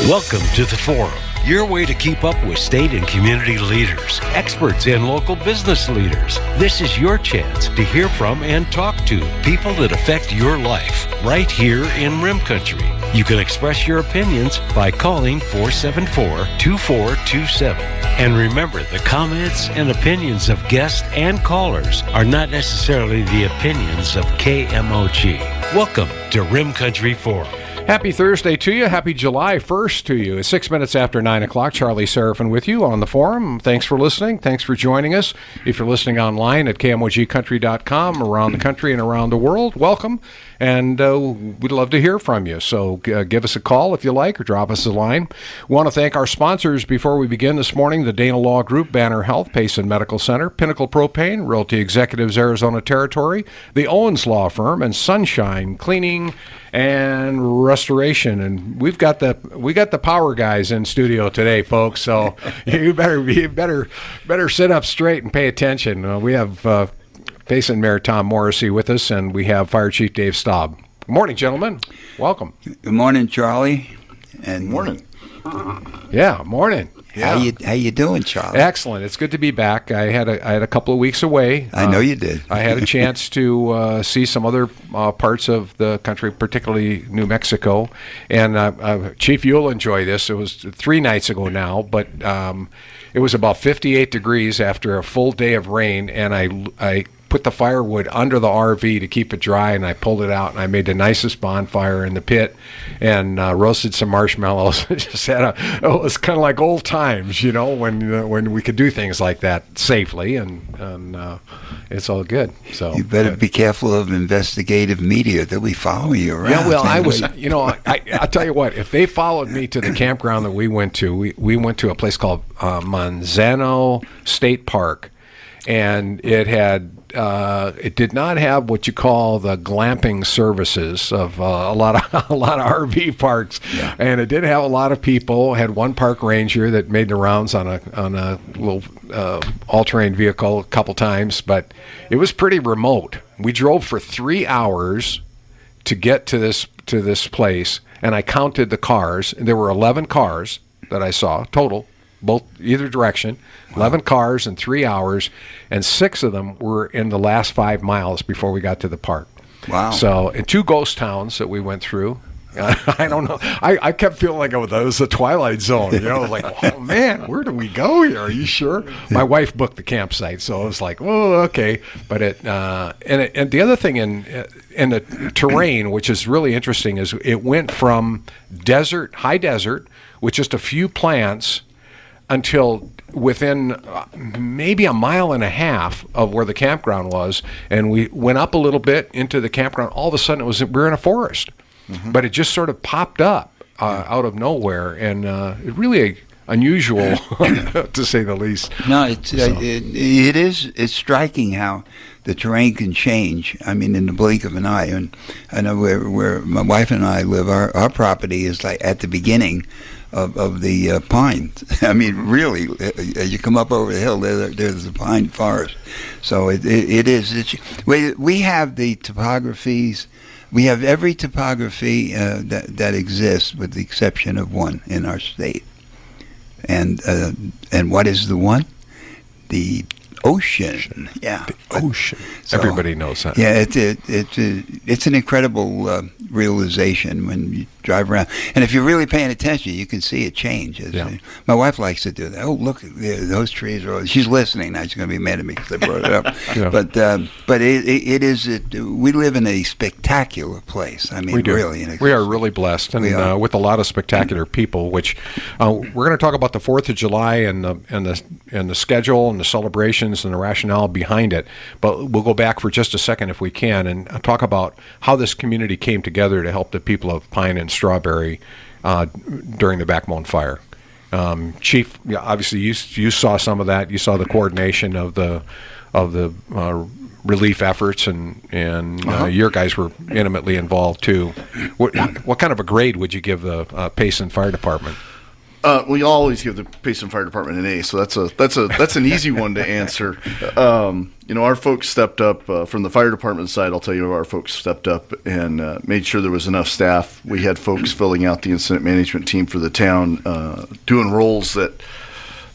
Welcome to the Forum, your way to keep up with state and community leaders, experts, and local business leaders. This is your chance to hear from and talk to people that affect your life right here in Rim Country. You can express your opinions by calling 474-2427. And remember, the comments and opinions of guests and callers are not necessarily the opinions of KMOG. Welcome to Rim Country Forum. Happy Thursday to you. Happy July 1st to you. It's 6 minutes after 9 o'clock. Charlie Seraphin with you on the Forum. Thanks for listening. Thanks for joining us. If you're listening online at KMOGcountry.com, around the country and around the world, welcome. And we'd love to hear from you. So give us a call if you like, or drop us a line. We want to thank our sponsors before we begin this morning: the Dana Law Group, Banner Health, Payson Medical Center, Pinnacle Propane, Realty Executives Arizona Territory, the Owens Law Firm, and Sunshine Cleaning and Restoration. And we got the power guys in studio today, folks. So you better sit up straight and pay attention. We have Payson Mayor Tom Morrissey with us, and we have Fire Chief Dave Staub. Good morning, gentlemen. Welcome. Good morning, Charlie. And morning. Yeah, morning. How you doing, Charlie? Excellent. It's good to be back. I had a couple of weeks away. I know you did. I had a chance to see some other parts of the country, particularly New Mexico. And Chief, you'll enjoy this. It was 3 nights ago now, but it was about 58 degrees after a full day of rain, and I put the firewood under the RV to keep it dry, and I pulled it out, and I made the nicest bonfire in the pit and roasted some marshmallows. It was kind of like old times, you know, when we could do things like that safely, and it's all good. So you better be careful of investigative media that we follow you around. Yeah, well, I was, I'll tell you what, if they followed me to the campground that we went to, we went to a place called Manzano State Park, and it did not have what you call the glamping services of a lot of RV parks, yeah. And it did have a lot of people. Had one park ranger that made the rounds on a little all-terrain vehicle a couple times, but it was pretty remote. We drove for 3 hours to get to this place, and I counted the cars. There were 11 cars that I saw total, either direction. 11 cars in 3 hours, and 6 of them were in the last 5 miles before we got to the park. Wow. So, in 2 ghost towns that we went through. I don't know. I kept feeling like that was the Twilight Zone. You know, like, oh man, where do we go here? Are you sure? My wife booked the campsite, so I was like, oh, okay. But and the other thing in the terrain, which is really interesting, is it went from high desert, with just a few plants, until within maybe a mile and a half of where the campground was, and we went up a little bit into the campground. All of a sudden, we're in a forest, but it just sort of popped up out of nowhere, and really unusual, to say the least. No, it's striking how the terrain can change. I mean, in the blink of an eye. And I know where my wife and I live. Our property is like at the beginning of the pines. I mean, really, as you come up over the hill, there's a pine forest. So it is. We have the topographies. We have every topography that exists, with the exception of one in our state. And what is the one? The ocean. Yeah, the ocean. So, everybody knows that. Yeah, it's an incredible realization when you drive around, and if you're really paying attention, you can see it change. Yeah. My wife likes to do that. Oh, look, those trees are. She's listening now. She's going to be mad at me because I brought it up. Yeah. But it is. We live in a spectacular place. I mean, we do. Really, we are really blessed, and with a lot of spectacular people. Which we're going to talk about the 4th of July and the schedule and the celebrations and the rationale behind it. But we'll go back for just a second, if we can, and talk about how this community came together to help the people of Pine and Strawberry during the Backbone Fire. Chief, obviously you saw some of that. You saw the coordination of the relief efforts, and your guys were intimately involved too. What kind of a grade would you give the Payson Fire Department? We always give the Payson Fire Department an A, so that's an easy one to answer. Our folks stepped up from the fire department side. I'll tell you, our folks stepped up and made sure there was enough staff. We had folks filling out the incident management team for the town, doing roles that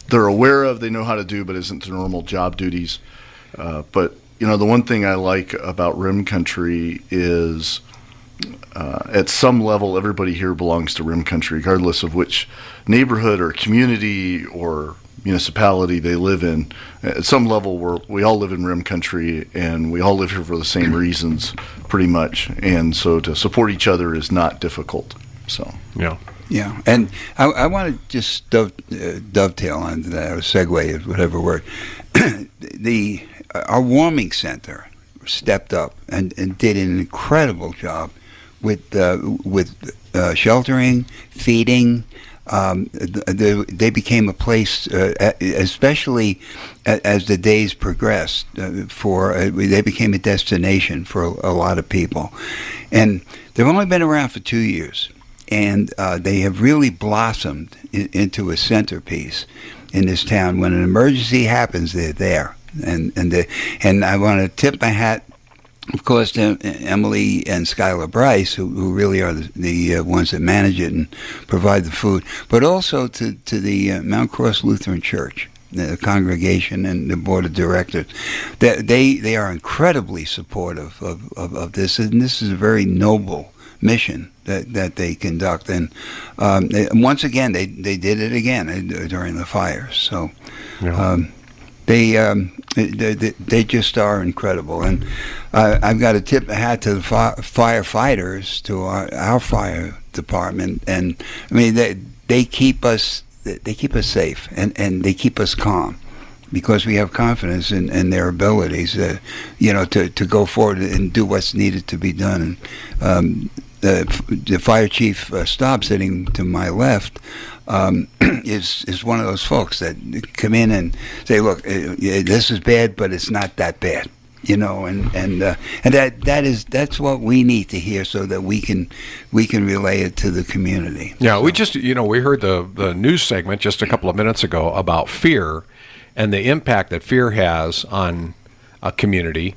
they're aware of, they know how to do, but isn't their normal job duties. But the one thing I like about Rim Country is, at some level, everybody here belongs to Rim Country, regardless of which neighborhood or community or municipality they live in. At some level, we all live in Rim Country, and we all live here for the same reasons, pretty much. And so to support each other is not difficult. So yeah, and I want to just dovetail on that, or segue, whatever word. Our warming center stepped up and did an incredible job with sheltering, feeding. They became a place, especially as the days progressed. They became a destination for a lot of people, and they've only been around for 2 years, and they have really blossomed into a centerpiece in this town. When an emergency happens, they're there, and I want to tip my hat, of course, to Emily and Skylar Bryce, who really are the ones that manage it and provide the food, but also to the Mount Cross Lutheran Church, the congregation and the board of directors. They are incredibly supportive of this, and this is a very noble mission that they conduct. And once again, they did it again during the fires. So. Yeah. They just are incredible, and I've got to tip a hat to the firefighters, to our fire department, and I mean they keep us safe, and they keep us calm, because we have confidence in their abilities, to go forward and do what's needed to be done. And the fire chief, Staubs, sitting to my left, is one of those folks that come in and say, "Look, this is bad, but it's not that bad," and that's what we need to hear, so that we can relay it to the community. Yeah, so. We just we heard the news segment just a couple of minutes ago about fear and the impact that fear has on a community.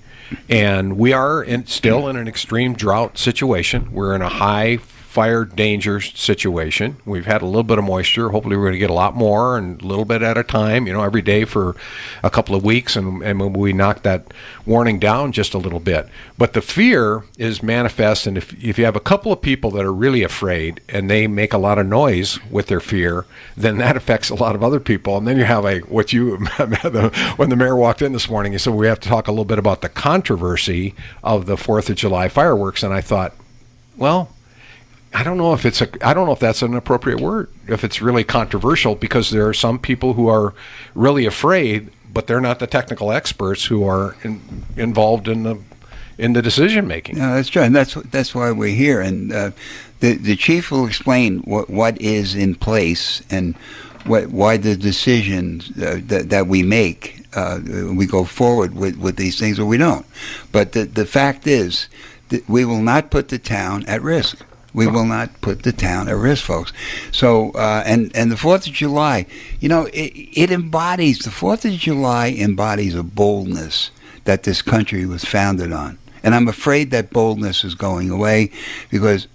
And we are still in an extreme drought situation. We're in a high fire danger situation. We've had a little bit of moisture. Hopefully we're going to get a lot more, and a little bit at a time, every day for a couple of weeks, and we knock that warning down just a little bit. But the fear is manifest, and if you have a couple of people that are really afraid and they make a lot of noise with their fear, then that affects a lot of other people. And then you have when the mayor walked in this morning, he said, we have to talk a little bit about the controversy of the 4th of July fireworks. And I thought, well, I don't know if that's an appropriate word, if it's really controversial, because there are some people who are really afraid, but they're not the technical experts who are involved in the decision making. No, that's true, and that's why we're here. And the chief will explain what is in place and why the decisions that we make, we go forward with these things, or we don't. But the fact is that we will not put the town at risk. We will not put the town at risk, folks. So, and the 4th of July, it embodies, the 4th of July embodies a boldness that this country was founded on. And I'm afraid that boldness is going away, because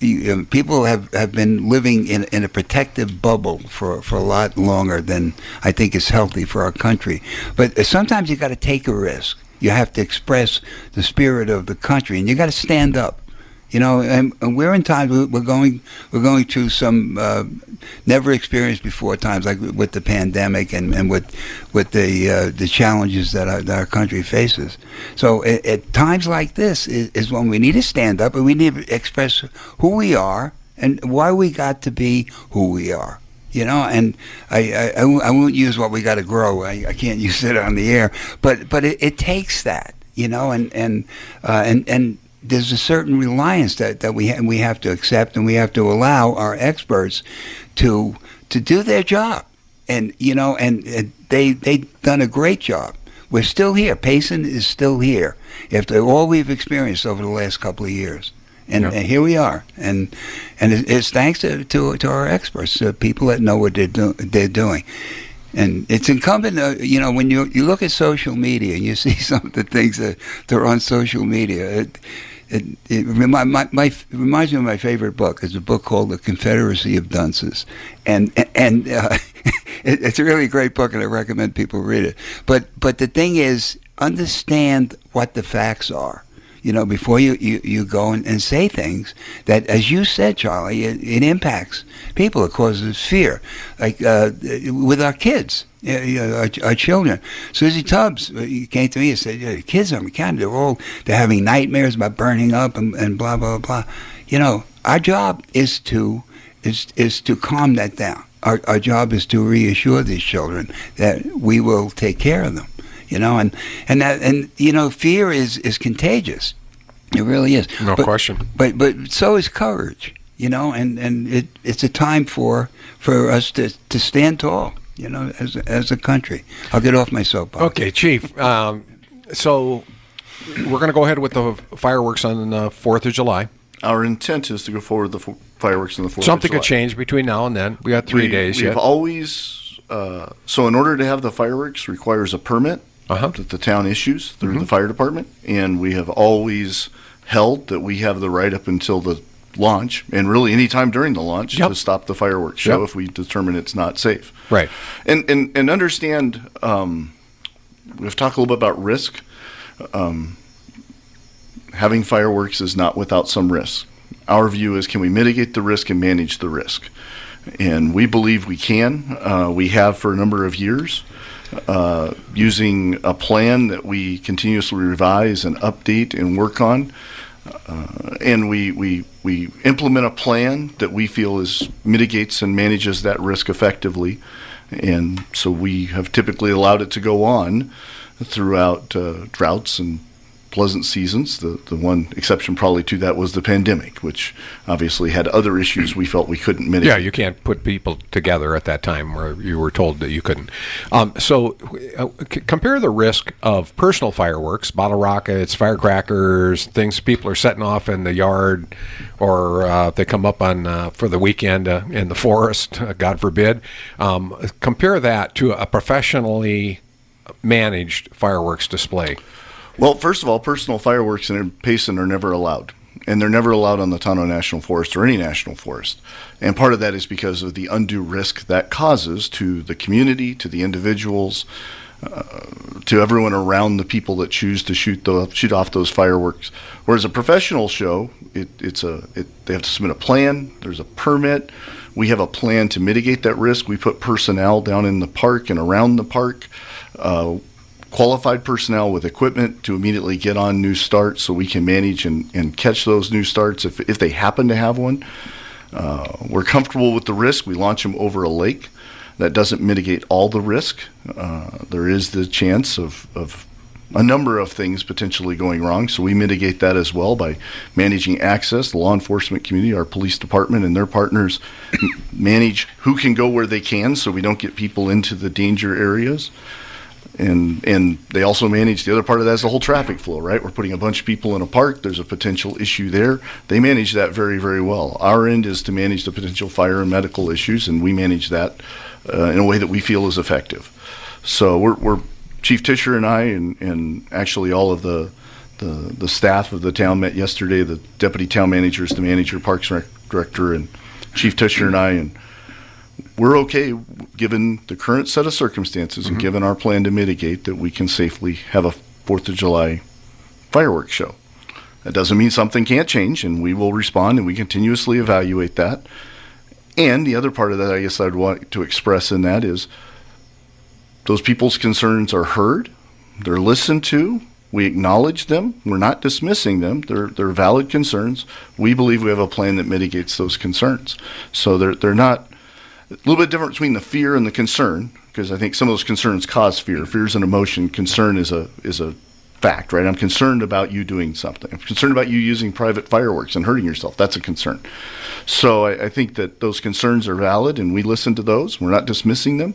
people have been living in a protective bubble for a lot longer than I think is healthy for our country. But sometimes you got to take a risk. You have to express the spirit of the country, and you got to stand up. And we're in times, we're going through some never experienced before times, like with the pandemic and with the challenges that our country faces. So at times like this is when we need to stand up, and we need to express who we are and why we got to be who we are. And I won't use what we got to grow. I can't use it on the air, but it takes that, and there's a certain reliance that we have to accept, and we have to allow our experts to do their job. And and they've done a great job. We're still here. Payson is still here after all we've experienced over the last couple of years. And here we are. And it's thanks to our experts, people that know what they're doing. And it's incumbent, when you look at social media and you see some of the things that are on social media, it reminds me of my favorite book. It's a book called The Confederacy of Dunces. And it's a really great book, and I recommend people read it. But the thing is, understand what the facts are. Before you go and say things that, as you said, Charlie, it impacts people. It causes fear. Like with our kids, our children. Susie Tubbs came to me and said, the kids on McCann, they're having nightmares about burning up and blah, blah, blah. Our job is to calm that down. Our job is to reassure these children that we will take care of them. Fear is contagious. It really is. No question. But so is courage. And it's a time for us to stand tall. As a country. I'll get off my soapbox. Okay, Chief. So we're going to go ahead with the fireworks on the 4th of July. Our intent is to go forward with the fireworks on the 4th of July. Something could change between now and then. We got 3 days yet. We've always, so in order to have the fireworks requires a permit that the town issues through the fire department. And we have always held that we have the right up until the launch, and really any time during the launch, to stop the fireworks show if we determine it's not safe. Right. And understand, we've talked a little bit about risk. Having fireworks is not without some risk. Our view is, can we mitigate the risk and manage the risk? And we believe we can. We have for a number of years, using a plan that we continuously revise and update and work on. And we implement a plan that we feel mitigates and manages that risk effectively. And so we have typically allowed it to go on throughout droughts and pleasant seasons. The one exception probably to that was the pandemic, which obviously had other issues we felt we couldn't mitigate. Yeah, you can't put people together at that time where you were told that you couldn't. Compare the risk of personal fireworks, bottle rockets, firecrackers, things people are setting off in the yard, or they come up on for the weekend in the forest, God forbid. Compare that to a professionally managed fireworks display. Well, first of all, personal fireworks in Payson are never allowed. And they're never allowed on the Tonto National Forest or any national forest. And part of that is because of the undue risk that causes to the community, to the individuals, to everyone around the people that choose to shoot off those fireworks. Whereas a professional show, they have to submit a plan. There's a permit. We have a plan to mitigate that risk. We put personnel down in the park and around the park, qualified personnel with equipment to immediately get on new starts so we can manage and catch those new starts if they happen to have one. We're comfortable with the risk. We launch them over a lake. That doesn't mitigate all the risk. There is the chance of a number of things potentially going wrong, so we mitigate that as well by managing access. The law enforcement community, our police department and their partners manage who can go where they can so we don't get people into the danger areas. And they also manage the other part of that is the whole traffic flow, right? We're putting a bunch of people in a park. There's a potential issue there. They manage that very, very well. Our end is to manage the potential fire and medical issues, and we manage that in a way that we feel is effective. So we're Chief Tischer and I, and actually all of the staff of the town met yesterday. The deputy town managers, the manager, parks director, and Chief Tischer and I, and we're okay, given the current set of circumstances and given our plan to mitigate, that we can safely have a 4th of July fireworks show. That doesn't mean something can't change, and we will respond, and we continuously evaluate that. And the other part of that, I guess I'd want to express in that is those people's concerns are heard, they're listened to, we acknowledge them, we're not dismissing them, they're valid concerns. We believe we have a plan that mitigates those concerns. So they're not. A little bit different between the fear and the concern, because I think some of those concerns cause fear. Fear is an emotion. Concern is a fact, right? I'm concerned about you doing something. I'm concerned about you using private fireworks and hurting yourself. That's a concern. So I think that those concerns are valid, and we listen to those. We're not dismissing them.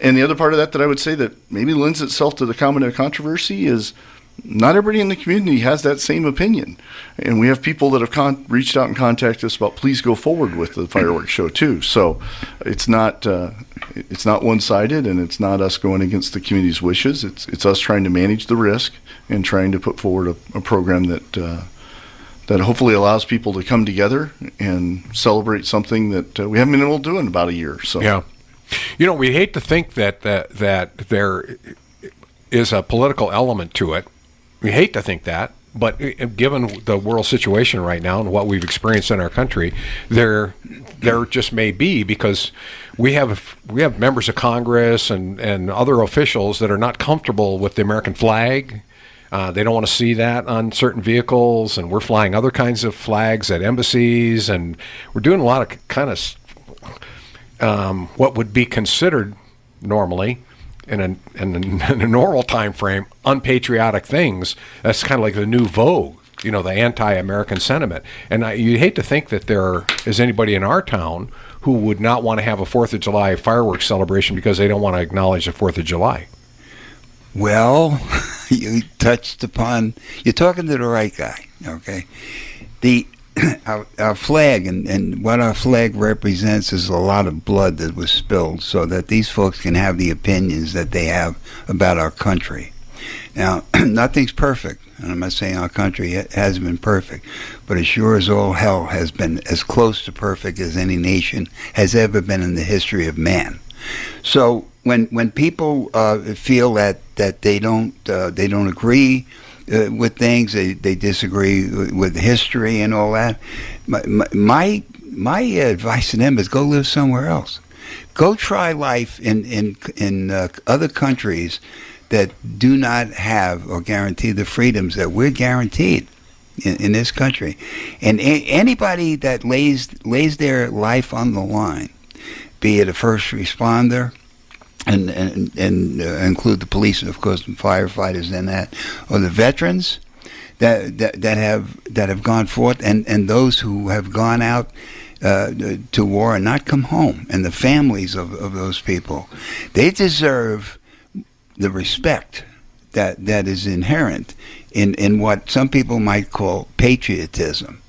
And the other part of that I would say that maybe lends itself to the comment of controversy is not everybody in the community has that same opinion. And we have people that have reached out and contacted us about please go forward with the fireworks show too. So it's not one-sided, and it's not us going against the community's wishes. It's us trying to manage the risk and trying to put forward a program that hopefully allows people to come together and celebrate something that we haven't been able to do in about a year. So yeah, we hate to think that there is a political element to it. We hate to think that, but given the world situation right now and what we've experienced in our country, there just may be, because we have members of Congress and other officials that are not comfortable with the American flag. They don't want to see that on certain vehicles, and we're flying other kinds of flags at embassies, and we're doing a lot of kind of what would be considered normally in a normal time frame unpatriotic things. That's kind of like the new vogue, the anti-American sentiment. And you hate to think that there is anybody in our town who would not want to have a 4th of July fireworks celebration because they don't want to acknowledge the 4th of July. Well, you're talking to the right guy, okay? Our flag and what our flag represents is a lot of blood that was spilled so that these folks can have the opinions that they have about our country. Now, nothing's perfect, and I'm not saying our country hasn't been perfect, but as sure as all hell has been as close to perfect as any nation has ever been in the history of man. So when people feel that they don't agree with things, they disagree with history and all that, my advice to them is go live somewhere else. Go try life in other countries that do not have or guarantee the freedoms that we're guaranteed in this country. And anybody that lays their life on the line, be it a first responder, and include the police and of course the firefighters in that, or the veterans that have gone forth, and those who have gone out to war and not come home, and the families of those people, they deserve the respect that is inherent in what some people might call patriotism.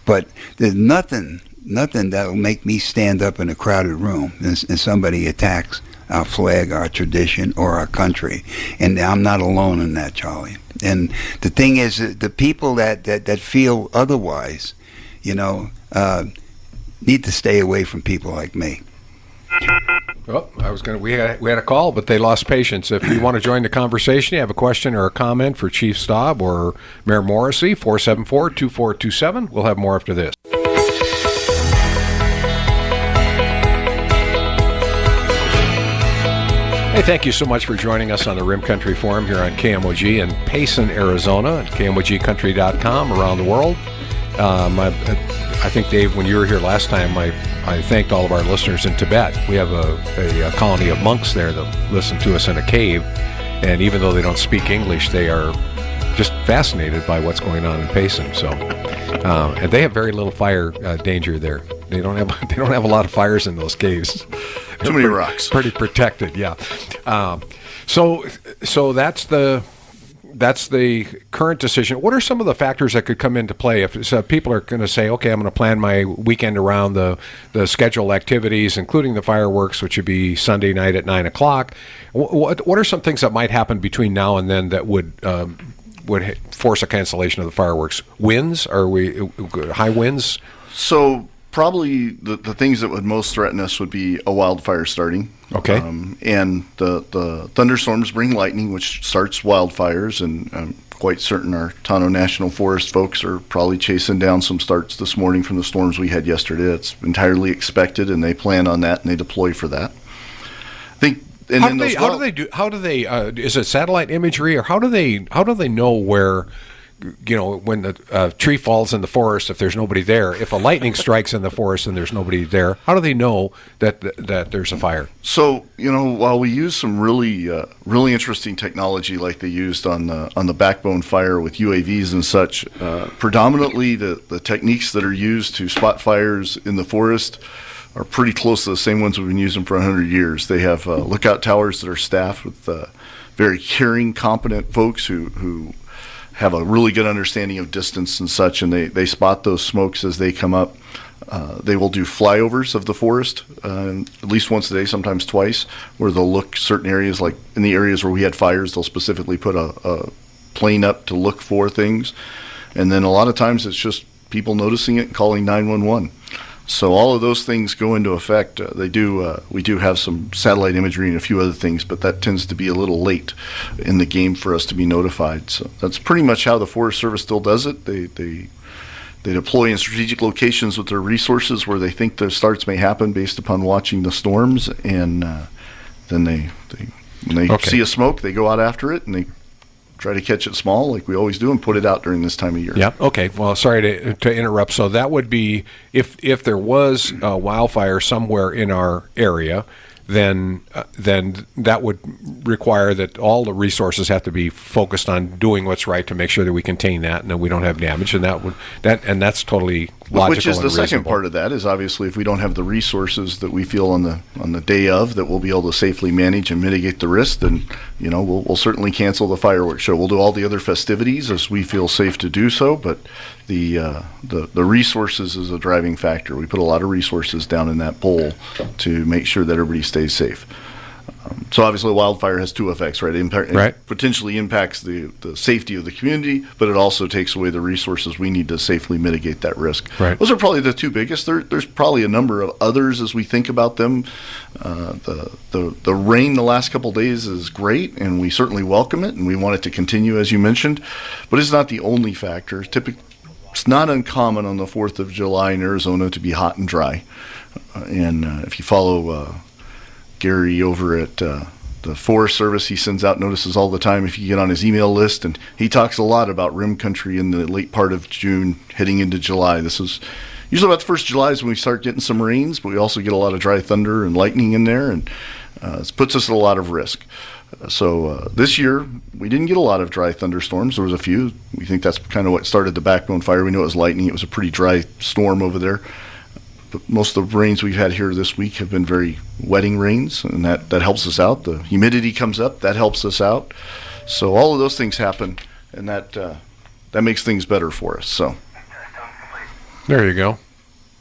But there's nothing that'll make me stand up in a crowded room and somebody attacks our flag, our tradition, or our country. And I'm not alone in that, Charlie. And the thing is, the people that feel otherwise, need to stay away from people like me. Well, we had a call, but they lost patience. If you want to join the conversation, you have a question or a comment for Chief Staub or Mayor Morrissey, 474-2427. We'll have more after this. Hey, thank you so much for joining us on the Rim Country Forum here on KMOG in Payson, Arizona, and KMOGcountry.com around the world. I think, Dave, when you were here last time, I thanked all of our listeners in Tibet. We have a colony of monks there that listen to us in a cave, and even though they don't speak English, they are just fascinated by what's going on in Payson. So, and they have very little fire danger there. They don't have a lot of fires in those caves. Too many rocks. Pretty protected, yeah. So that's the current decision. What are some of the factors that could come into play if people are going to say, okay, I'm going to plan my weekend around the scheduled activities, including the fireworks, which would be Sunday night at 9 o'clock. What are some things that might happen between now and then that would force a cancellation of the fireworks? Winds? Are we high winds? So probably the things that would most threaten us would be a wildfire starting. Okay. And the thunderstorms bring lightning, which starts wildfires, and I'm quite certain our Tonto National Forest folks are probably chasing down some starts this morning from the storms we had yesterday. It's entirely expected, and they plan on that, and they deploy for that. I think. And how do they is it satellite imagery, or how do they know where, when the tree falls in the forest, if there's nobody there? If a lightning strikes in the forest and there's nobody there, how do they know that there's a fire? So, while we use some really interesting technology like they used on the Backbone fire with UAVs and such, predominantly the techniques that are used to spot fires in the forest are pretty close to the same ones we've been using for 100 years. They have lookout towers that are staffed with very caring, competent folks who have a really good understanding of distance and such, and they spot those smokes as they come up. They will do flyovers of the forest at least once a day, sometimes twice, where they'll look certain areas, like in the areas where we had fires, they'll specifically put a plane up to look for things. And then a lot of times it's just people noticing it and calling 911. So all of those things go into effect. We do have some satellite imagery and a few other things, but that tends to be a little late in the game for us to be notified. So that's pretty much how the Forest Service still does it. They deploy in strategic locations with their resources where they think the starts may happen based upon watching the storms, and then when they see a smoke, they go out after it, and they try to catch it small like we always do and put it out during this time of year. Yeah. Okay. Well, sorry to interrupt. So that would be if there was a wildfire somewhere in our area, then that would require that all the resources have to be focused on doing what's right to make sure that we contain that and that we don't have damage, and that's totally logical. Which is and the second reasonable. part of that is obviously if we don't have the resources that we feel on the day of that we'll be able to safely manage and mitigate the risk, then we'll certainly cancel the fireworks show. We'll do all the other festivities as we feel safe to do so, but the resources is a driving factor. We put a lot of resources down in that bowl to make sure that everybody stays safe. So obviously wildfire has two effects, right? It potentially impacts the safety of the community, but it also takes away the resources we need to safely mitigate that risk. Right. Those are probably the two biggest. There's probably a number of others as we think about them. The rain the last couple of days is great, and we certainly welcome it, and we want it to continue, as you mentioned, but it's not the only factor. It's not uncommon on the 4th of July in Arizona to be hot and dry. And if you follow Gary over at the Forest Service, he sends out notices all the time if you get on his email list, and he talks a lot about rim country in the late part of June heading into July. This is usually about the 1st of July is when we start getting some rains, but we also get a lot of dry thunder and lightning in there, and it puts us at a lot of risk. So this year, we didn't get a lot of dry thunderstorms. There was a few. We think that's kind of what started the Backbone Fire. We know it was lightning. It was a pretty dry storm over there. But most of the rains we've had here this week have been very wetting rains, and that helps us out. The humidity comes up. That helps us out. So all of those things happen, and that makes things better for us. So There you go.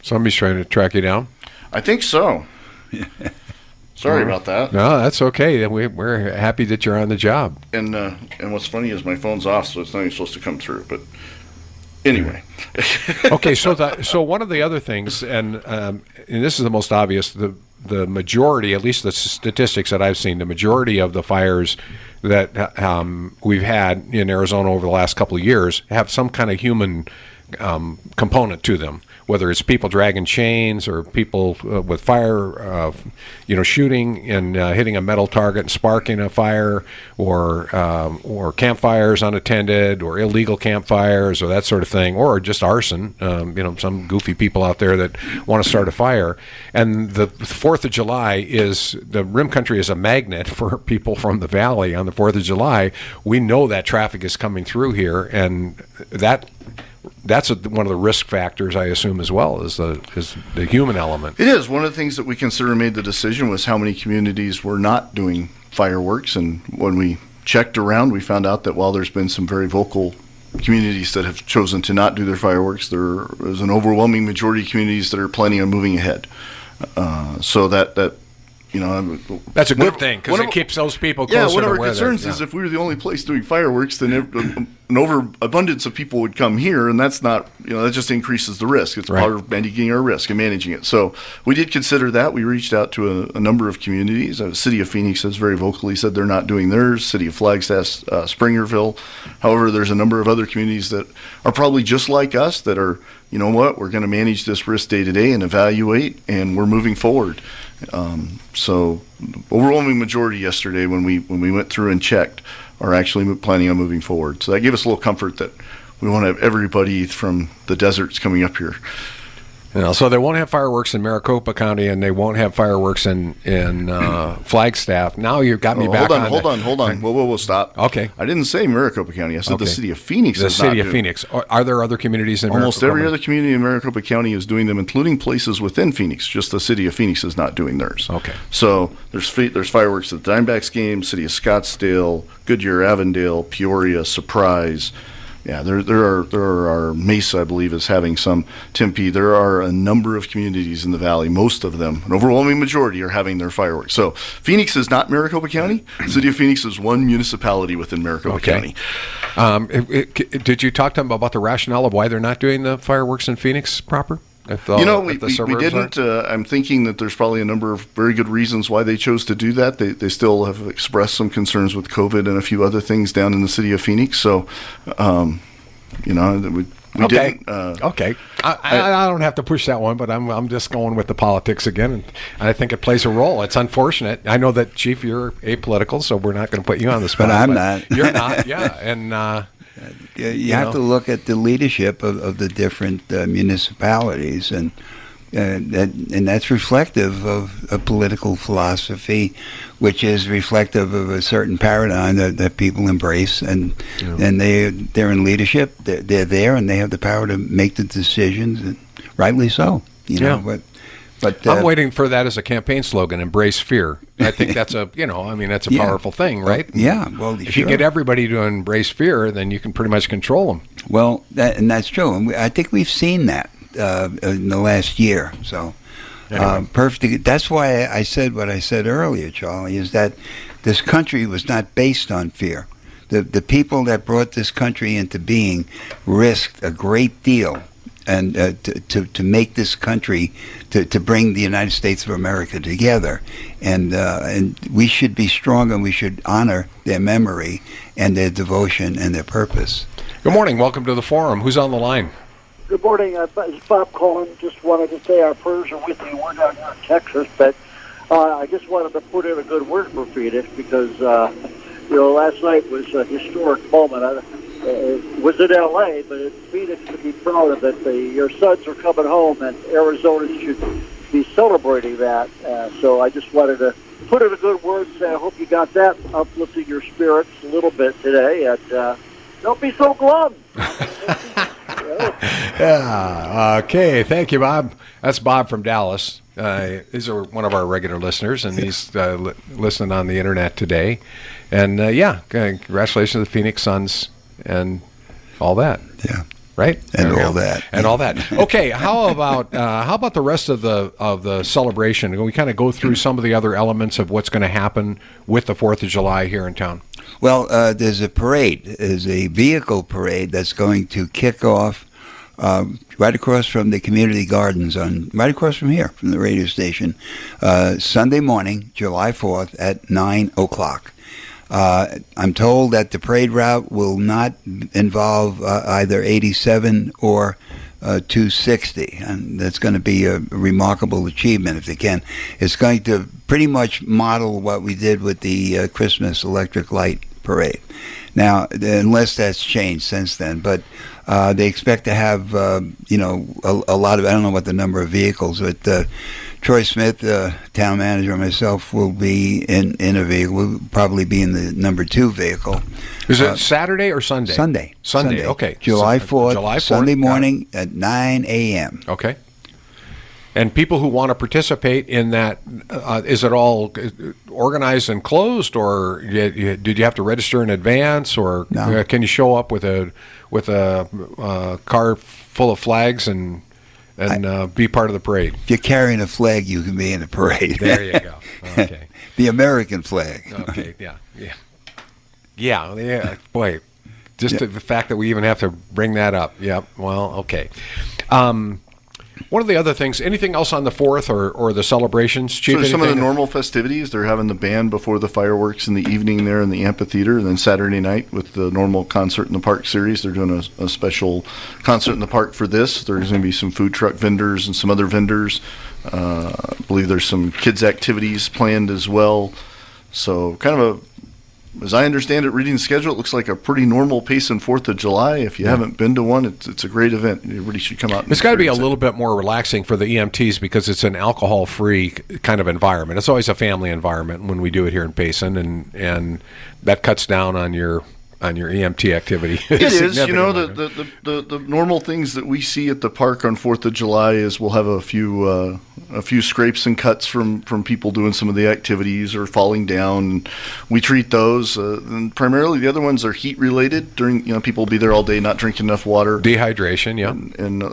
Somebody's trying to track you down. I think so. Sorry about that. No, that's okay. We're happy that you're on the job. And what's funny is my phone's off, so it's not even supposed to come through. But anyway. Okay, so one of the other things, and this is the most obvious, the majority, at least the statistics that I've seen, the majority of the fires that we've had in Arizona over the last couple of years have some kind of human component to them, whether it's people dragging chains or people with fire, shooting and hitting a metal target and sparking a fire, or campfires unattended, or illegal campfires, or that sort of thing, or just arson. Some goofy people out there that want to start a fire. And the 4th of July the rim country is a magnet for people from the valley on the 4th of July. We know that traffic is coming through here, and that's one of the risk factors, I assume, as well, is the human element. It is. One of the things that we consider made the decision was how many communities were not doing fireworks. And when we checked around, we found out that while there's been some very vocal communities that have chosen to not do their fireworks, there is an overwhelming majority of communities that are planning on moving ahead. So that's a good thing, because it keeps those people closer to where they're. Yeah, one of our concerns is if we were the only place doing fireworks, then an overabundance of people would come here, and that's not, that just increases the risk. It's part of mitigating our risk and managing it. So we did consider that. We reached out to a number of communities. The City of Phoenix has very vocally said they're not doing theirs. City of Flagstaff, Springerville. However, there's a number of other communities that are probably just like us that are, we're going to manage this risk day to day and evaluate, and we're moving forward. So overwhelming majority yesterday when we went through and checked are actually planning on moving forward. So that gave us a little comfort that we won't have everybody from the deserts coming up here. So they won't have fireworks in Maricopa County, and they won't have fireworks in Flagstaff. Now you've got me back on. Hold on. Whoa, stop. Okay. I didn't say Maricopa County. I said the City of Phoenix. The City of Phoenix. Are there other communities in Maricopa? Almost every other community in Maricopa County is doing them, including places within Phoenix. Just the City of Phoenix is not doing theirs. Okay. So there's fireworks at the Diamondbacks game, City of Scottsdale, Goodyear, Avondale, Peoria, Surprise, Yeah, there are Mesa, I believe, is having some. Tempe. There are a number of communities in the valley. Most of them, an overwhelming majority, are having their fireworks. So Phoenix is not Maricopa County. The city of Phoenix is one municipality within Maricopa County. Did you talk to them about the rationale of why they're not doing the fireworks in Phoenix proper? We didn't. I'm thinking that there's probably a number of very good reasons why they chose to do that. They still have expressed some concerns with COVID and a few other things down in the city of Phoenix. So, we didn't. Okay. I don't have to push that one, but I'm just going with the politics again, and I think it plays a role. It's unfortunate. I know that, Chief, you're apolitical, so we're not going to put you on the spot. But I'm not. You're not, yeah. And you have to look at the leadership of the different municipalities, and that's reflective of a political philosophy, which is reflective of a certain paradigm that people embrace, and they're in leadership. They're there, and they have the power to make the decisions, and rightly so. But I'm waiting for that as a campaign slogan: "Embrace fear." I think that's a that's a powerful thing, right? Well, if you get everybody to embrace fear, then you can pretty much control them. Well, that's true, and I think we've seen that in the last year. So, perfect. That's why I said what I said earlier, Charlie, is that this country was not based on fear. The people that brought this country into being risked a great deal, and to make this country, to bring the United States of America together, and we should be strong, and we should honor their memory and their devotion and their purpose. Good morning. Welcome to the forum. Who's on the line? Good morning. It's Bob calling. Just wanted to say our prayers are with you. We're down here in Texas, but I just wanted to put in a good word for Phoenix because last night was a historic moment. It was in L.A., but it's Phoenix to be proud of it. Your sons are coming home, and Arizona should be celebrating that. So I just wanted to put in a good word, say I hope you got that uplifting your spirits a little bit today, and don't be so glum. Okay, thank you, Bob. That's Bob from Dallas. He's one of our regular listeners, and he's listening on the internet today. And congratulations to the Phoenix Suns and all that. Yeah. Right? And all that. And all that. Okay, how about the rest of the celebration? We kind of go through some of the other elements of what's going to happen with the 4th of July here in town. Well, there's a parade. There's a vehicle parade that's going to kick off right across from the community gardens, right across from here, from the radio station, Sunday morning, July 4th at 9 o'clock. I'm told that the parade route will not involve either 87 or 260, and that's going to be a remarkable achievement if they can. It's going to pretty much model what we did with the Christmas electric light parade. Now, unless that's changed since then, but they expect to have, a lot of, I don't know what the number of vehicles, but Troy Smith, town manager, and myself will be in a vehicle. We'll probably be in the number 2 vehicle. Is it Saturday or Sunday? Sunday, okay. July 4th, Sunday morning at 9 a.m. Okay. And people who want to participate in that, is it all organized and closed, or did you have to register in advance, or can you show up with a car full of flags and be part of the parade? If you're carrying a flag, you can be in the parade. There you go. Okay. The American flag. Okay. Yeah. Boy, just the fact that we even have to bring that up. Yep. Well, okay. One of the other things, anything else on the 4th or the celebrations, Chief? So some of the normal festivities, they're having the band before the fireworks in the evening there in the amphitheater, and then Saturday night with the normal Concert in the Park series, they're doing a special Concert in the Park for this. There's going to be some food truck vendors and some other vendors. I believe there's some kids' activities planned as well. So kind of as I understand it, reading the schedule, it looks like a pretty normal Payson 4th of July. If you haven't been to one, it's a great event. Everybody should come out. It's got to be a little bit more relaxing for the EMTs because it's an alcohol-free kind of environment. It's always a family environment when we do it here in Payson, and that cuts down on your on your EMT activity. It is, you know, significantly. the normal things that we see at the park on 4th of July is we'll have a few scrapes and cuts from people doing some of the activities or falling down. We treat those, and primarily the other ones are heat related. People will be there all day not drinking enough water. Dehydration, yeah. And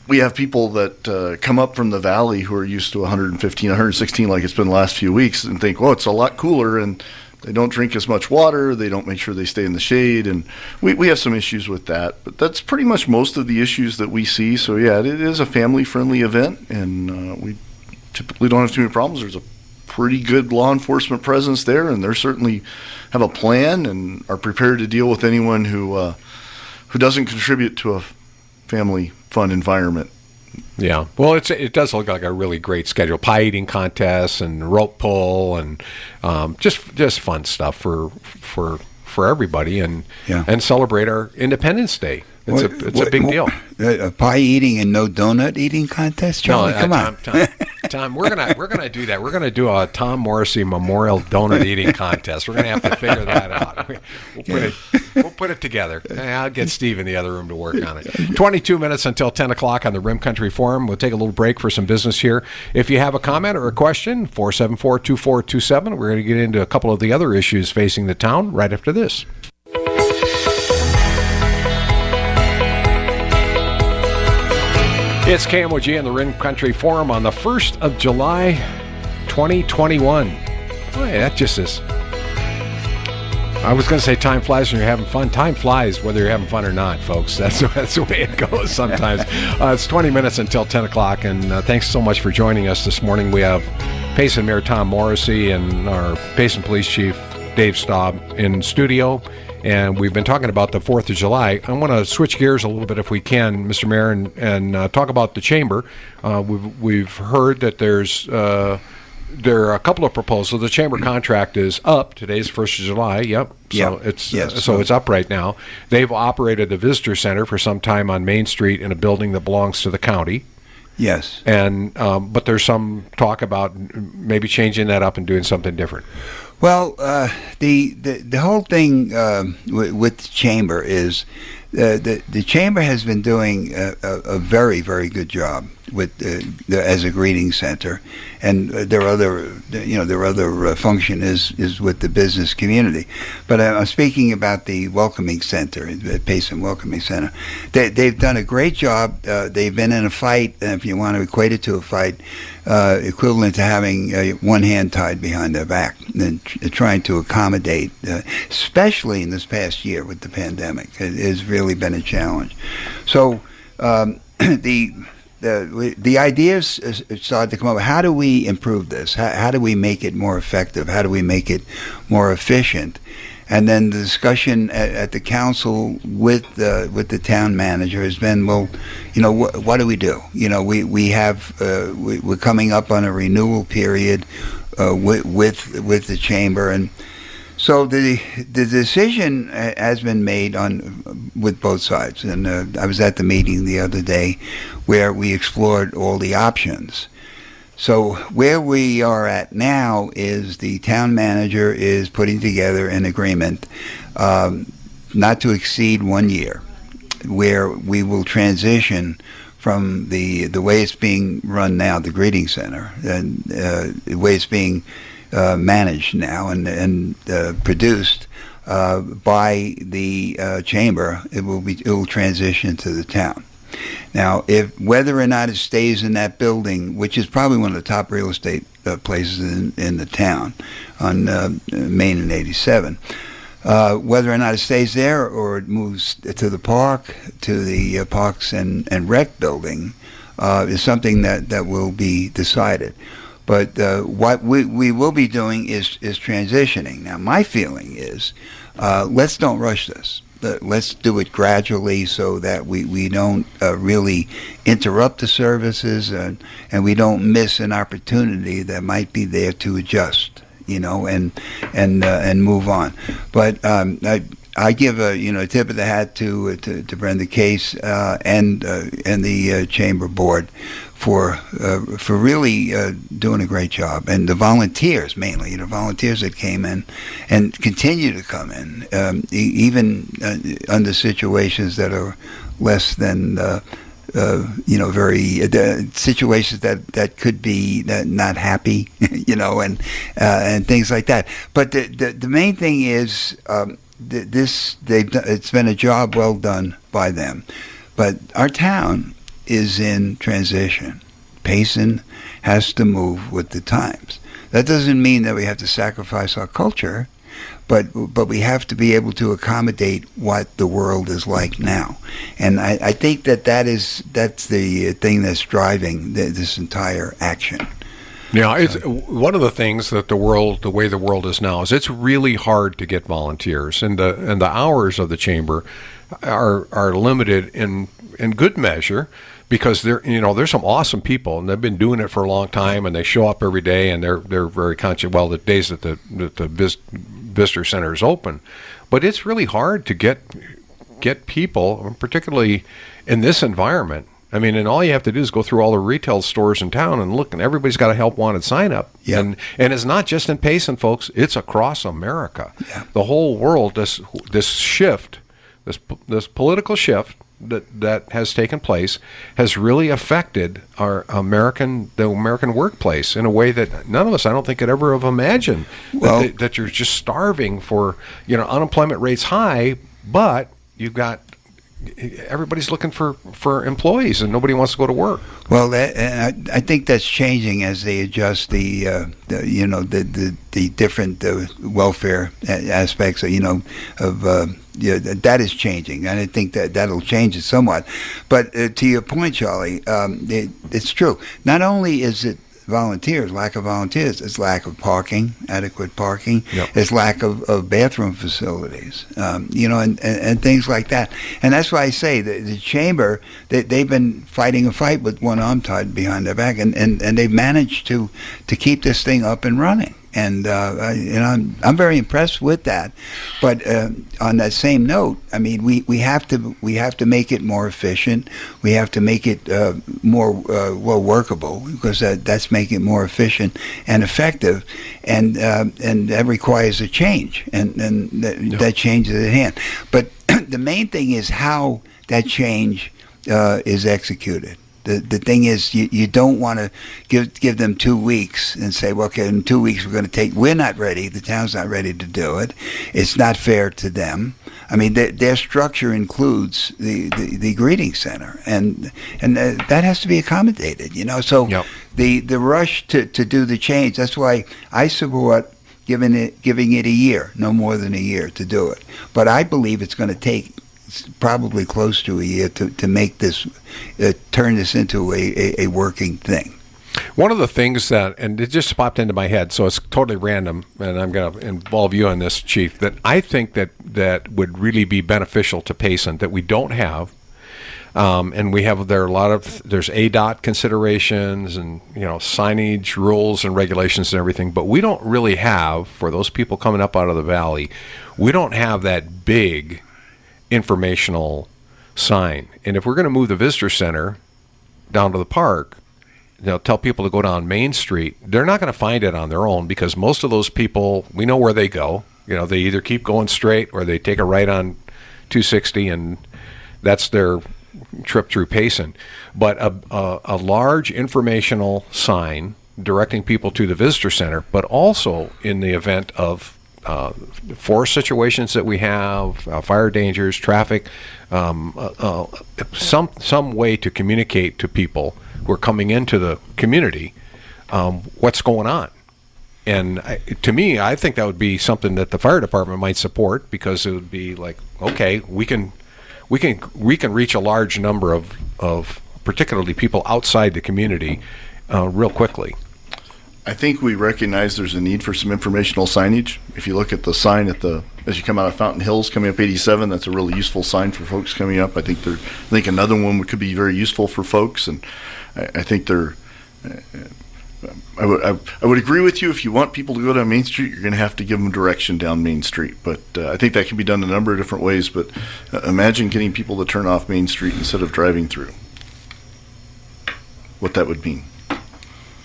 we have people that come up from the valley who are used to 115, 116 like it's been the last few weeks and think, well, it's a lot cooler, and they don't drink as much water. They don't make sure they stay in the shade, and we have some issues with that. But that's pretty much most of the issues that we see. So, yeah, it is a family-friendly event, and we typically don't have too many problems. There's a pretty good law enforcement presence there, and they certainly have a plan and are prepared to deal with anyone who doesn't contribute to a family fun environment. Yeah, well, it does look like a really great schedule. Pie eating contests and rope pull and just fun stuff for everybody and celebrate our Independence Day. It's a big deal. A pie eating and no donut eating contest, Charlie? No, come on. Tom, we're gonna do that. We're gonna do a Tom Morrissey Memorial Donut Eating Contest. We're gonna have to figure that out. We'll put it together. I'll get Steve in the other room to work on it. 22 minutes until 10 o'clock on the Rim Country Forum. We'll take a little break for some business here. If you have a comment or a question, 474-2427. We're going to get into a couple of the other issues facing the town right after this. It's KMOG and the Rim Country Forum on the 1st of July, 2021. Boy, that just is... I was going to say time flies when you're having fun. Time flies whether you're having fun or not, folks. That's the way it goes sometimes. It's 20 minutes until 10 o'clock, and thanks so much for joining us this morning. We have Payson Mayor Tom Morrissey and our Payson Police Chief Dave Staub in studio. And we've been talking about the 4th of July. I want to switch gears a little bit if we can, Mr. Mayor, and talk about the chamber. We've heard that there are a couple of proposals. The chamber contract is up. Today's 1st of July. Yep. So it's up right now. They've operated the visitor center for some time on Main Street in a building that belongs to the county. Yes. And but there's some talk about maybe changing that up and doing something different. Well, the whole thing with the chamber is the chamber has been doing a very, very good job with as a greeting center, and their other function is with the business community. But I'm speaking about the welcoming center, the Payson Welcoming Center. They've done a great job. They've been in a fight, if you want to equate it to a fight, equivalent to having one hand tied behind their back and trying to accommodate, especially in this past year with the pandemic. It has really been a challenge. So the ideas started to come up. How do we improve this? How do we make it more effective? How do we make it more efficient? And then the discussion at the council with the town manager has been, well, what do we do? We're coming up on a renewal period with the chamber, and so the decision has been made with both sides. And I was at the meeting the other day where we explored all the options. So where we are at now is the town manager is putting together an agreement not to exceed 1 year, where we will transition from the way it's being run now, the greeting center, and the way it's being managed now and produced by the chamber. It will transition to the town. Now, whether or not it stays in that building, which is probably one of the top real estate places in the town on Main and 87, whether or not it stays there or it moves to the park, to the Parks and Rec building, is something that will be decided. But what we will be doing is transitioning. Now, my feeling is, let's don't rush this. Let's do it gradually so that we don't really interrupt the services and we don't miss an opportunity that might be there to adjust, and move on. But I give a tip of the hat to Brenda Case and the chamber board for really doing a great job, and the volunteers mainly, the volunteers that came in and continue to come in, even under situations that are less than very situations that could be not happy, and things like that. But the main thing is it's been a job well done by them. But our town is in transition. Payson has to move with the times. That doesn't mean that we have to sacrifice our culture, but we have to be able to accommodate what the world is like now. And I think that's the thing that's driving this entire action. Yeah, it's one of the things that the way the world is now is it's really hard to get volunteers, and the hours of the chamber are limited in good measure, because there's some awesome people, and they've been doing it for a long time, and they show up every day, and they're very conscious. Well, the days that the visitor center is open, but it's really hard to get people, particularly in this environment. I mean, and all you have to do is go through all the retail stores in town and look, and everybody's got a help wanted sign up. Yeah. And it's not just in Payson, folks. It's across America. Yeah. The whole world, this shift, this political shift that has taken place has really affected the American workplace in a way that none of us, I don't think, could ever have imagined. Well, that you're just starving for, unemployment rates high, but you've got everybody's looking for employees, and nobody wants to go to work. Well, I think that's changing as they adjust the different welfare aspects that is changing, and I think that'll change it somewhat. But to your point, Charlie, it's true. Not only is it lack of volunteers, it's lack of adequate parking. Yep. It's lack of bathroom facilities, and things like that. And that's why I say the chamber, they've been fighting a fight with one arm tied behind their back, and they've managed to keep this thing up and running. And I'm very impressed with that. But on that same note, I mean, we have to make it more efficient. We have to make it more workable, because that's making it more efficient and effective. And that requires a change, and that change is at hand. But the main thing is how that change is executed. The thing is, you don't want to give them 2 weeks and say, well, okay, in 2 weeks we're not ready, the town's not ready to do it. It's not fair to them. I mean, their structure includes the greeting center, and that has to be accommodated, So Yep. the rush to do the change, that's why I support giving it a year, no more than a year to do it. But I believe it's going to take probably close to a year to make this turn this into a working thing. One of the things and it just popped into my head, so it's totally random, and I'm going to involve you in this, Chief, that I think that would really be beneficial to Payson that we don't have, and we have there's ADOT considerations and signage rules and regulations and everything, but we don't really have, for those people coming up out of the valley, we don't have that big informational sign. And if we're going to move the visitor center down to the park, tell people to go down Main Street, they're not going to find it on their own, because most of those people, we know where they go. They either keep going straight or they take a right on 260, and that's their trip through Payson. But a large informational sign directing people to the visitor center, but also in the event of forest situations that we have, fire dangers, traffic, some way to communicate to people who are coming into the community what's going on. And to me, I think that would be something that the fire department might support, because it would be like, okay, we can reach a large number of particularly people outside the community real quickly. I think we recognize there's a need for some informational signage. If you look at the sign as you come out of Fountain Hills coming up 87, that's a really useful sign for folks coming up. I think another one could be very useful for folks, and I think I would agree with you. If you want people to go down Main Street, you're going to have to give them direction down Main Street. But I think that can be done a number of different ways. But imagine getting people to turn off Main Street instead of driving through. what that would mean.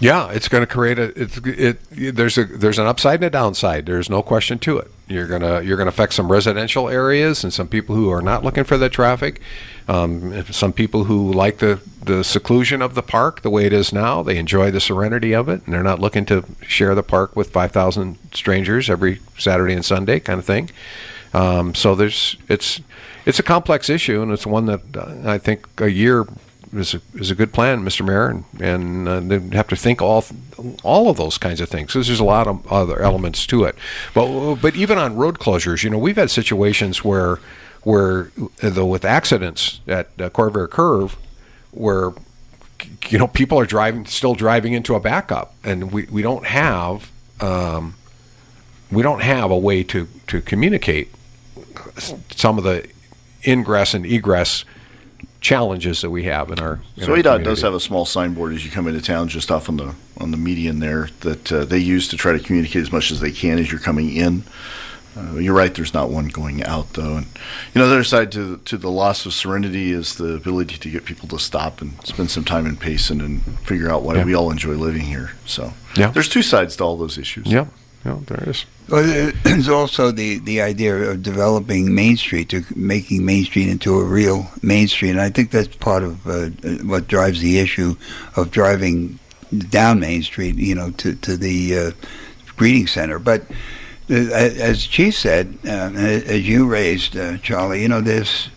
Yeah, it's going to create there's an upside and a downside. There's no question to it. You're gonna affect some residential areas and some people who are not looking for the traffic. Some people who like the seclusion of the park the way it is now. They enjoy the serenity of it, and they're not looking to share the park with 5,000 strangers every Saturday and Sunday kind of thing. So it's a complex issue, and it's one that I think a year is a good plan, Mr. Mayor, and they have to think all of those kinds of things. So there's a lot of other elements to it. But even on road closures, we've had situations where with accidents at Corvair Curve, where people are still driving into a backup, and we don't have a way to communicate some of the ingress and egress challenges that we have in our so ADOT does have a small signboard as you come into town, just off on the median there, that they use to try to communicate as much as they can as you're coming in. You're right, there's not one going out, though. And the other side to the loss of serenity is the ability to get people to stop and spend some time in Payson and figure out why we all enjoy living here. So there's two sides to all those issues. Yeah, there is. Well, there's also the idea of developing Main Street, to making Main Street into a real Main Street. And I think that's part of what drives the issue of driving down Main Street, to the greeting center. But as Chief said, as you raised, Charlie, there's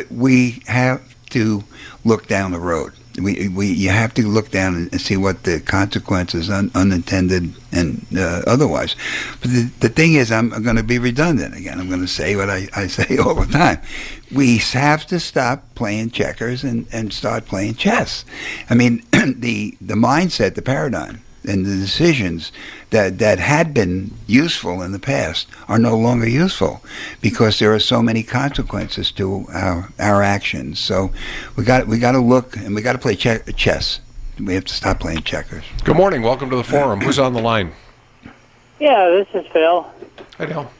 we have to look down the road. You have to look down and see what the consequences, unintended and otherwise. But the thing is, I'm going to be redundant again. I'm going to say what I say all the time. We have to stop playing checkers and start playing chess. I mean, the mindset, the paradigm, and the decisions that had been useful in the past are no longer useful because there are so many consequences to our actions. So we got to look, and we got to play chess. We have to stop playing checkers. Good morning. Welcome to the forum. Who's on the line? Yeah, this is Phil. Hi, Dale.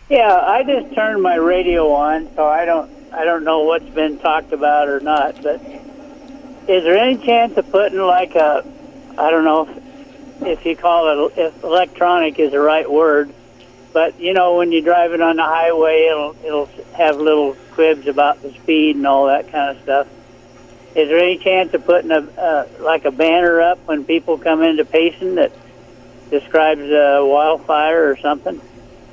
Yeah, I just turned my radio on, so I don't know what's been talked about or not. But is there any chance of putting like a, I don't know if you call it, if electronic is the right word, but when you're driving on the highway, it'll have little quibs about the speed and all that kind of stuff. Is there any chance of putting like a banner up when people come into Payson that describes a wildfire or something?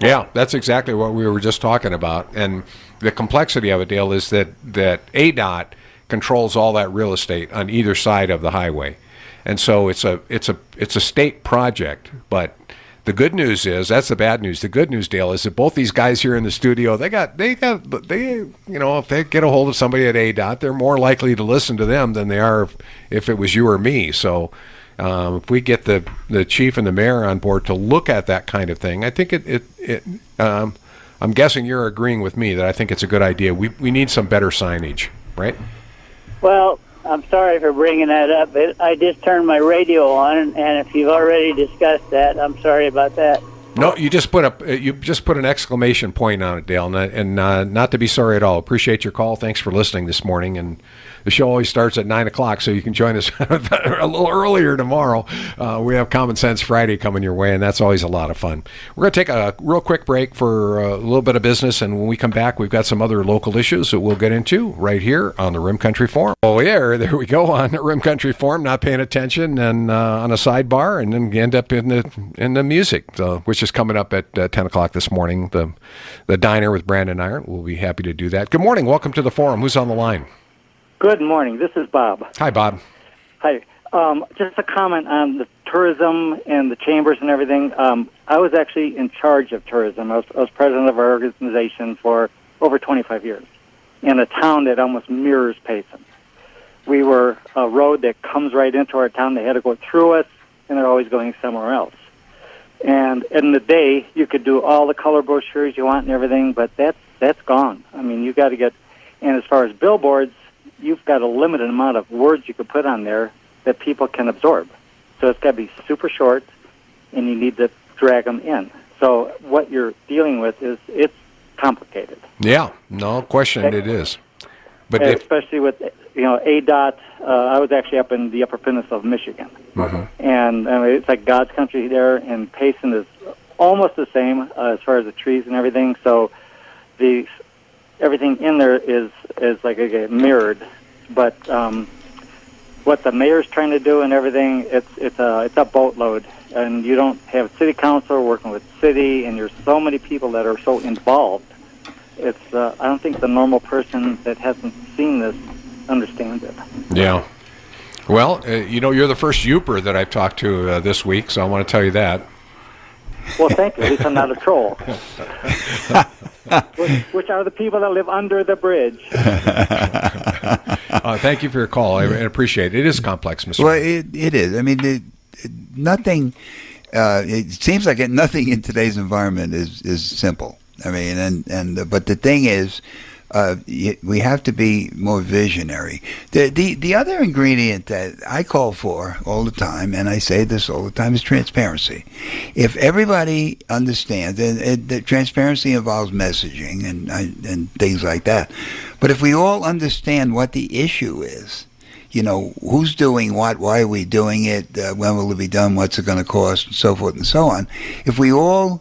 Yeah, that's exactly what we were just talking about. And the complexity of it, Dale, is that ADOT controls all that real estate on either side of the highway. And so it's a state project, but the good news is, that's the bad news. The good news, Dale, is that both these guys here in the studio, they if they get a hold of somebody at ADOT, they're more likely to listen to them than they are if it was you or me. So if we get the chief and the mayor on board to look at that kind of thing, I think I'm guessing you're agreeing with me that I think it's a good idea. We need some better signage, right? Well, I'm sorry for bringing that up, but I just turned my radio on, and if you've already discussed that, I'm sorry about that. No, you just put an exclamation point on it, Dale, and not to be sorry at all. Appreciate your call. Thanks for listening this morning, and the show always starts at 9 o'clock, so you can join us a little earlier tomorrow. We have Common Sense Friday coming your way, and that's always a lot of fun. We're going to take a real quick break for a little bit of business, and when we come back, we've got some other local issues that we'll get into right here on the Rim Country Forum. Oh, yeah, there we go on the Rim Country Forum, not paying attention, and on a sidebar, and then end up in the music, which is coming up at 10 o'clock this morning, the Diner with Brandon Iron. We'll be happy to do that. Good morning. Welcome to the forum. Who's on the line? Good morning. This is Bob. Hi, Bob. Hi. Just a comment on the tourism and the chambers and everything. I was actually in charge of tourism. I was president of our organization for over 25 years in a town that almost mirrors Payson. We were a road that comes right into our town. They had to go through us, and they're always going somewhere else. And in the day, you could do all the color brochures you want and everything, but that's gone. I mean, you got to get. And as far as billboards, you've got a limited amount of words you could put on there that people can absorb. So it's got to be super short, and you need to drag them in. So what you're dealing with it's complicated. Yeah, no question it is. But especially with ADOT. I was actually up in the Upper Peninsula of Michigan, and it's like God's country there. And Payson is almost the same as far as the trees and everything. So everything in there is like mirrored. But what the mayor's trying to do and everything, it's a boatload. And you don't have city council working with city, and there's so many people that are so involved. It's I don't think the normal person that hasn't seen this understands it. Yeah. Well, you're the first Youper that I've talked to this week, so I want to tell you that. Well, thank you. At least I'm not a troll. which are the people that live under the bridge. Thank you for your call. I appreciate it. It is complex, Mr. Well, it is. I mean, nothing. It seems like nothing in today's environment is simple. I mean, but the thing is, we have to be more visionary. The other ingredient that I call for all the time, and I say this all the time, is transparency. If everybody understands, and the transparency involves messaging and things like that, but if we all understand what the issue is, who's doing what, why are we doing it, when will it be done, what's it going to cost, and so forth and so on. If we know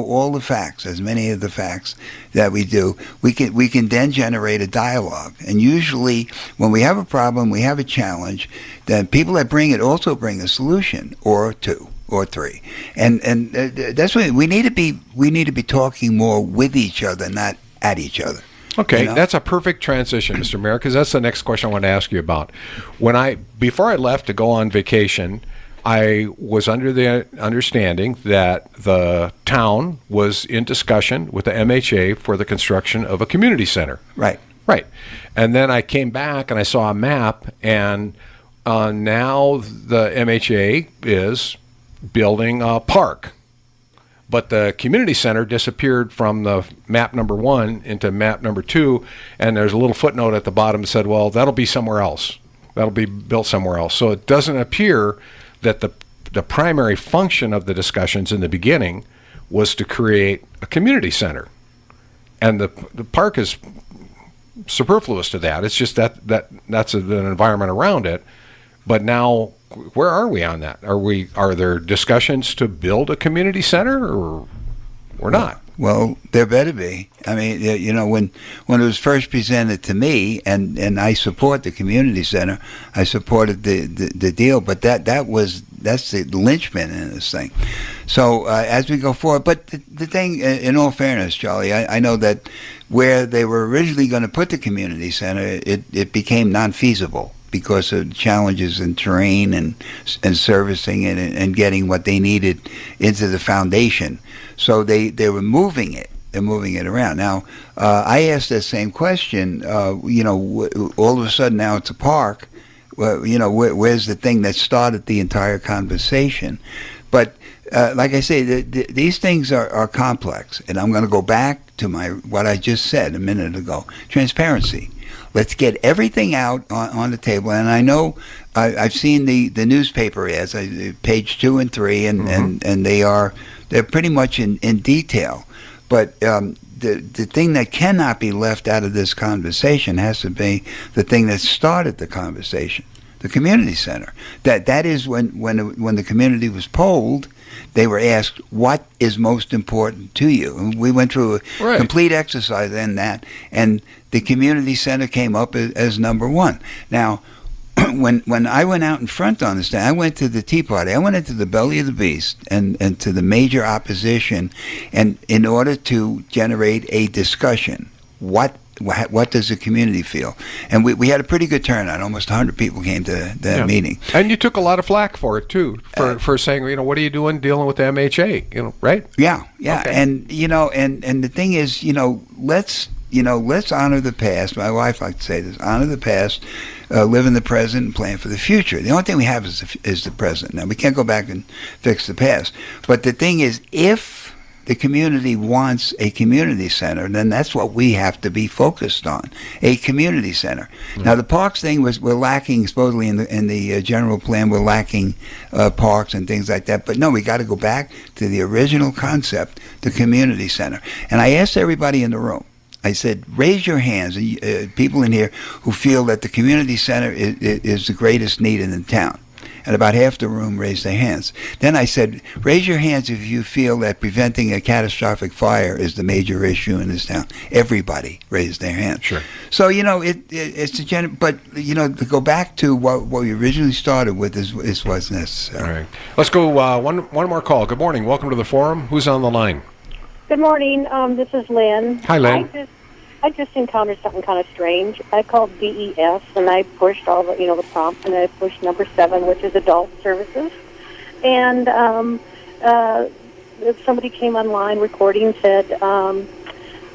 all the facts, as many of the facts that we do, we can then generate a dialogue. And usually when we have a problem, we have a challenge, then people that bring it also bring a solution or two or three. And that's what we need to be. We need to be talking more with each other, not at each other. Okay, that's a perfect transition, Mr. Mayor, because that's the next question I want to ask you about. Before I left to go on vacation, I was under the understanding that the town was in discussion with the MHA for the construction of a community center. Right. And then I came back and I saw a map, and now the MHA is building a park. But the community center disappeared from the map number 1 into map number 2, and there's a little footnote at the bottom that said, well, that'll be somewhere else. That'll be built somewhere else. So it doesn't appear that the primary function of the discussions in the beginning was to create a community center. And the park is superfluous to that. It's just that's an environment around it. But now, where are we on that? Are there discussions to build a community center, or not? Well, there better be. I mean, when it was first presented to me, and I support the community center, I supported the deal, but that's the linchpin in this thing. So as we go forward, but the thing, in all fairness, Charlie, I know that where they were originally going to put the community center, it became non-feasible, because of challenges in terrain and servicing it and getting what they needed into the foundation. So they were moving it. They're moving it around. Now, I asked that same question, all of a sudden now it's a park. Well, where's the thing that started the entire conversation? But like I say, these things are complex. And I'm going to go back to what I just said a minute ago, transparency. Let's get everything out on the table. And I know I've seen the newspaper ads, page 2 and 3, and they're pretty much in detail. But the thing that cannot be left out of this conversation has to be the thing that started the conversation, the community center. That is when the community was polled, they were asked, what is most important to you? And we went through a complete exercise in that, and the community center came up as number 1. Now, when I went out in front on this thing, I went to the Tea Party. I went into the belly of the beast and to the major opposition, and in order to generate a discussion, what does the community feel? And we had a pretty good turnout. Almost 100 people came to that meeting. And you took a lot of flack for it too, for saying, what are you doing dealing with the MHA? Right? Yeah. Okay. And and the thing is, let's honor the past. My wife likes to say this: honor the past, live in the present, and plan for the future. The only thing we have is the present. Now we can't go back and fix the past. But the thing is, if the community wants a community center, then that's what we have to be focused on, a community center. Mm-hmm. Now, the parks thing we're lacking, supposedly in the general plan, we're lacking parks and things like that. But no, we got to go back to the original concept, the community center. And I asked everybody in the room, I said, raise your hands, people in here who feel that the community center is the greatest need in the town. And about half the room raised their hands. Then I said, raise your hands if you feel that preventing a catastrophic fire is the major issue in this town. Everybody raised their hands. Sure. So, it's a but, to go back to what we originally started with is what's necessary. All right. Let's go one more call. Good morning. Welcome to the forum. Who's on the line? Good morning. This is Lynn. Hi, Lynn. I just encountered something kind of strange. I called DES, and I pushed all the prompts, and I pushed number 7, which is adult services. And somebody came online, recording, said,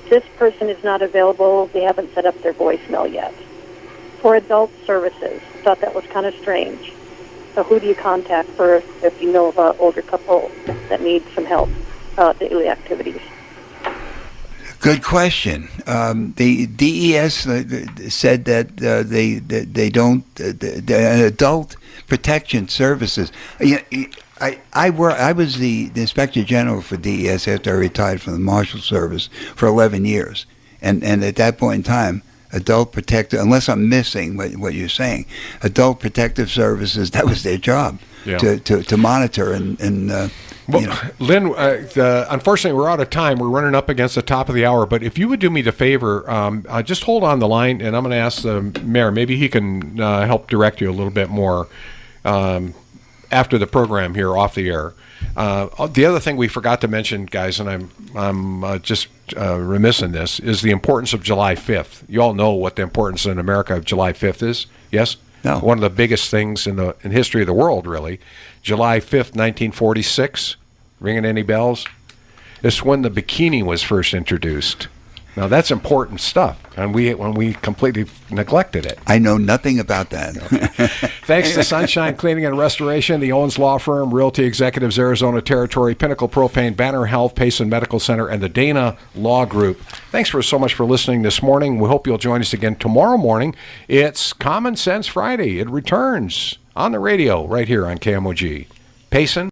this person is not available. They haven't set up their voicemail yet. For adult services. I thought that was kind of strange. So who do you contact if you know of an older couple that needs some help, daily activities? Good question. The DES said that they don't. Adult protection services. I was the inspector general for DES after I retired from the Marshal Service for 11 years, and at that point in time, adult protective. Unless I'm missing what you're saying, adult protective services. That was their job to monitor and. Lynn, unfortunately, we're out of time. We're running up against the top of the hour. But if you would do me the favor, just hold on the line, and I'm going to ask the mayor. Maybe he can help direct you a little bit more after the program here off the air. The other thing we forgot to mention, guys, and I'm just remiss in this, is the importance of July 5th. You all know what the importance in America of July 5th is, yes? No. One of the biggest things in history of the world, really. July 5th, 1946. Ringing any bells? It's when the bikini was first introduced. Now, that's important stuff, and when we completely neglected it. I know nothing about that. Thanks to Sunshine Cleaning and Restoration, the Owens Law Firm, Realty Executives Arizona Territory, Pinnacle Propane, Banner Health, Payson Medical Center, and the Dana Law Group. Thanks so much for listening this morning. We hope you'll join us again tomorrow morning. It's Common Sense Friday. It returns on the radio right here on KMOG. Payson.